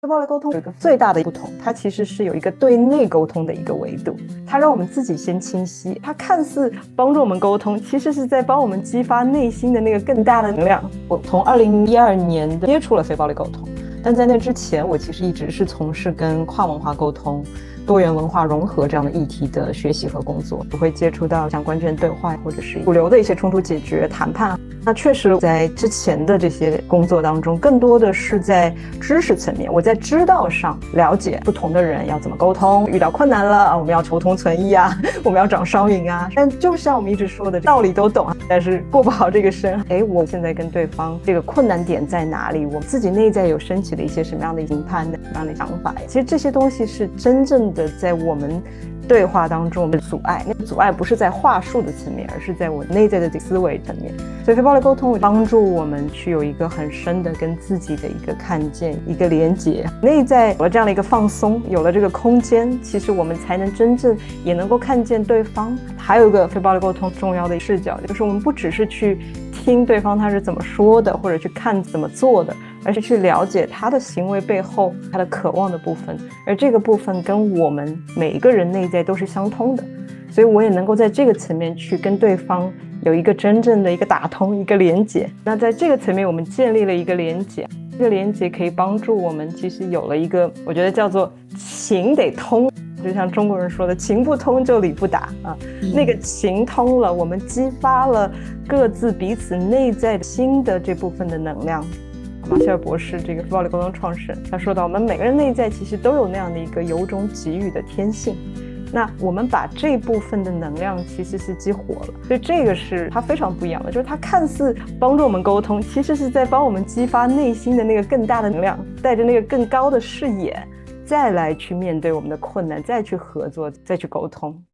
非暴力沟通有一个最大的不同，它其实是有一个对内沟通的一个维度，它让我们自己先清晰，它看似帮助我们沟通，其实是在帮我们激发内心的那个更大的能量。我从2012年接触了非暴力沟通，但在那之前我其实一直是从事跟跨文化沟通、多元文化融合这样的议题的学习和工作，不会接触到像关键对话或者是主流的一些冲突解决谈判。那确实在之前的这些工作当中，更多的是在知识层面，我在知道上了解不同的人要怎么沟通，遇到困难了我们要求同存异啊，我们要找双赢啊。但就像我们一直说的，道理都懂，但是过不好这个身。我现在跟对方这个困难点在哪里，我自己内在有升起了一些什么样的评判的什么样的想法，其实这些东西是真正的在我们对话当中的阻碍。那个阻碍不是在话术的层面，而是在我内在的思维层面。所以非暴力沟通帮助我们去有一个很深的跟自己的一个看见，一个连结，内在有了这样的一个放松，有了这个空间，其实我们才能真正也能够看见对方。还有一个非暴力沟通重要的视角，就是我们不只是去听对方他是怎么说的，或者去看怎么做的，而是去了解他的行为背后他的渴望的部分，而这个部分跟我们每一个人内在都是相通的。所以我也能够在这个层面去跟对方有一个真正的一个打通，一个连结。那在这个层面我们建立了一个连结，这个连结可以帮助我们其实有了一个我觉得叫做情得通，就像中国人说的情不通就理不打啊。那个情通了，我们激发了各自彼此内在新的这部分的能量。马歇尔博士这个非暴力沟通创始人他说到，我们每个人内在其实都有那样的一个有种给予的天性，那我们把这部分的能量其实是激活了，所以这个是它非常不一样的，就是它看似帮助我们沟通，其实是在帮我们激发内心的那个更大的能量，带着那个更高的视野再来去面对我们的困难，再去合作，再去沟通。